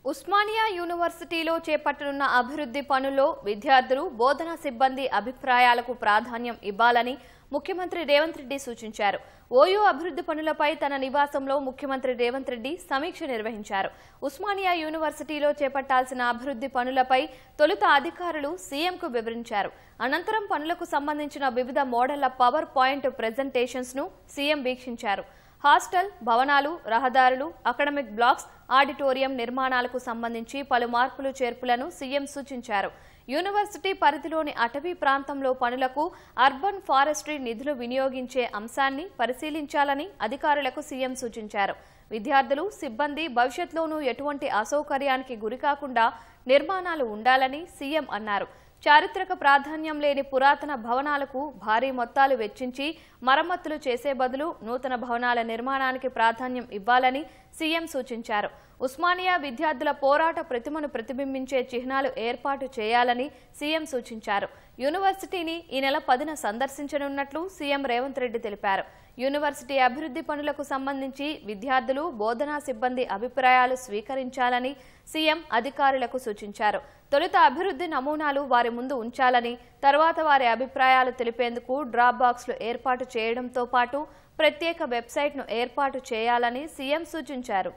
ఉస్మానియా యూనివర్సిటీలో చేపట్టనున్న అభివృద్ధి పనుల్లో విద్యార్థులు బోధనా సిబ్బంది అభిప్రాయాలకు ప్రాధాన్యం ఇవ్వాలని ముఖ్యమంత్రి రేవంత్ రెడ్డి సూచించారు. ఓయూ అభివృద్ధి పనులపై తన నివాసంలో ముఖ్యమంత్రి రేవంత్ రెడ్డి సమీక్ష నిర్వహించారు. ఉస్మానియా యూనివర్సిటీలో చేపట్టాల్సిన అభివృద్ధి పనులపై తొలుత అధికారులు సీఎంకు వివరించారు. అనంతరం పనులకు సంబంధించిన వివిధ మోడళ్ల పవర్ పాయింట్ ప్రెజెంటేషన్స్ ను సీఎం వీక్షించారు. హాస్టల్, భవనాలు, రహదారులు, అకాడమిక్ బ్లాక్స్, ఆడిటోరియం నిర్మాణాలకు సంబంధించి పలు మార్పులు చేర్పులను సీఎం సూచించారు. యూనివర్సిటీ పరిధిలోని అటవీ ప్రాంతంలో పనులకు అర్బన్ ఫారెస్ట్రీ నిధులు వినియోగించే అంశాన్ని పరిశీలించాలని అధికారులకు సీఎం సూచించారు. విద్యార్థులు, సిబ్బంది భవిష్యత్తులోనూ ఎటువంటి అసౌకర్యానికి గురికాకుండా నిర్మాణాలు ఉండాలని సీఎం అన్నారు. చారిత్రక ప్రాధాన్యం లేని పురాతన భవనాలకు భారీ మొత్తాలు వెచ్చించి మరమ్మతులు చేసే బదులు నూతన భవనాల నిర్మాణానికి ప్రాధాన్యం ఇవ్వాలని సీఎం సూచించారు. ఉస్మానియా విద్యార్థుల పోరాట ప్రతిమను ప్రతిబింబించే చిహ్నాలు ఏర్పాటు చేయాలని సీఎం సూచించారు. యూనివర్సిటీని ఈ నెల 10న సందర్శించనున్నట్లు సీఎం రేవంత్ రెడ్డి తెలిపారు. యూనివర్సిటీ అభివృద్ధి పనులకు సంబంధించి విద్యార్థులు, బోధనా సిబ్బంది అభిప్రాయాలు స్వీకరించాలని సీఎం అధికారులకు సూచించారు. తొలుత అభివృద్ధి నమూనాలు వారి ముందు ఉంచాలని, తర్వాత వారి అభిప్రాయాలు తెలిపేందుకు డ్రాప్ బాక్స్లు ఏర్పాటు చేయడంతో పాటు ప్రత్యేక వెబ్సైట్ను ఏర్పాటు చేయాలని సీఎం సూచించారు.